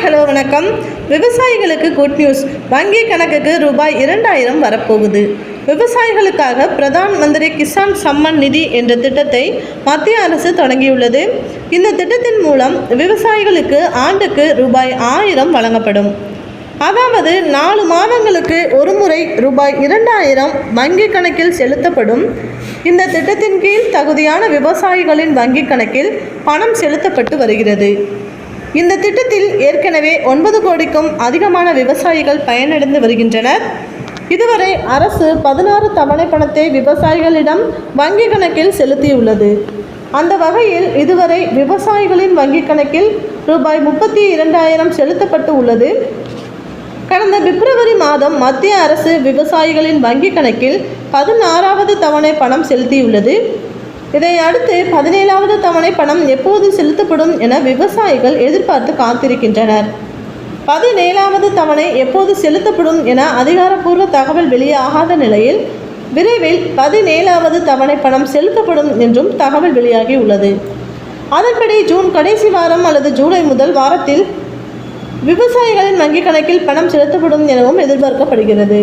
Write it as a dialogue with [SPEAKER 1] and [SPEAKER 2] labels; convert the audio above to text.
[SPEAKER 1] Hello வணக்கம். விவசாயிகளுக்கு good news. வங்கி கணக்குக்கு ரூபாய் 2000 வரப்போகுது. விவசாயிகளுக்காக பிரதான் மந்திரி கிசான் சம்மன் நிதி என்ற திட்டத்தை மத்திய அரசு தொடங்கியுள்ளது. இந்த திட்டத்தின் மூலம் விவசாயிகளுக்கு ஆண்டுக்கு ரூபாய் 1000 வழங்கப்படும். அதாவது 4 மாதங்களுக்கு ஒரு முறை ரூபாய் 2000 வங்கி கணக்கில் செலுத்தப்படும். இந்த திட்டத்தின் கீழ் தகுதியான விவசாயிகளின் வங்கி கணக்கில் பணம் செலுத்தப்பட்டு வருகிறது. இந்த திட்டத்தில் ஏற்கனவே 9 கோடிக்கும் அதிகமான விவசாயிகள் பயனடைந்து வருகின்றனர். இதுவரை அரசு 16 தவணை பணத்தை விவசாயிகளிடம் வங்கி கணக்கில் செலுத்தியுள்ளது. அந்த வகையில் இதுவரை விவசாயிகளின் வங்கி கணக்கில் ரூபாய் 32,000 செலுத்தப்பட்டு உள்ளது. கடந்த பிப்ரவரி மாதம் மத்திய அரசு விவசாயிகளின் வங்கி கணக்கில் 16வது தவணை பணம் செலுத்தியுள்ளது. இதை அடுத்து 17வது தவணை பணம் எப்போது செலுத்தப்படும் என விவசாயிகள் எதிர்பார்த்து காத்திருக்கின்றனர். 17வது தவணை எப்போது செலுத்தப்படும் என அதிகாரப்பூர்வ தகவல் வெளியாகாத நிலையில் விரைவில் 17வது தவணை பணம் செலுத்தப்படும் என்றும் தகவல் வெளியாகி உள்ளது. அதன்படி ஜூன் கடைசி வாரம் அல்லது ஜூலை முதல் வாரத்தில் விவசாயிகளின் வங்கி கணக்கில் பணம் செலுத்தப்படும் எனவும் எதிர்பார்க்கப்படுகிறது.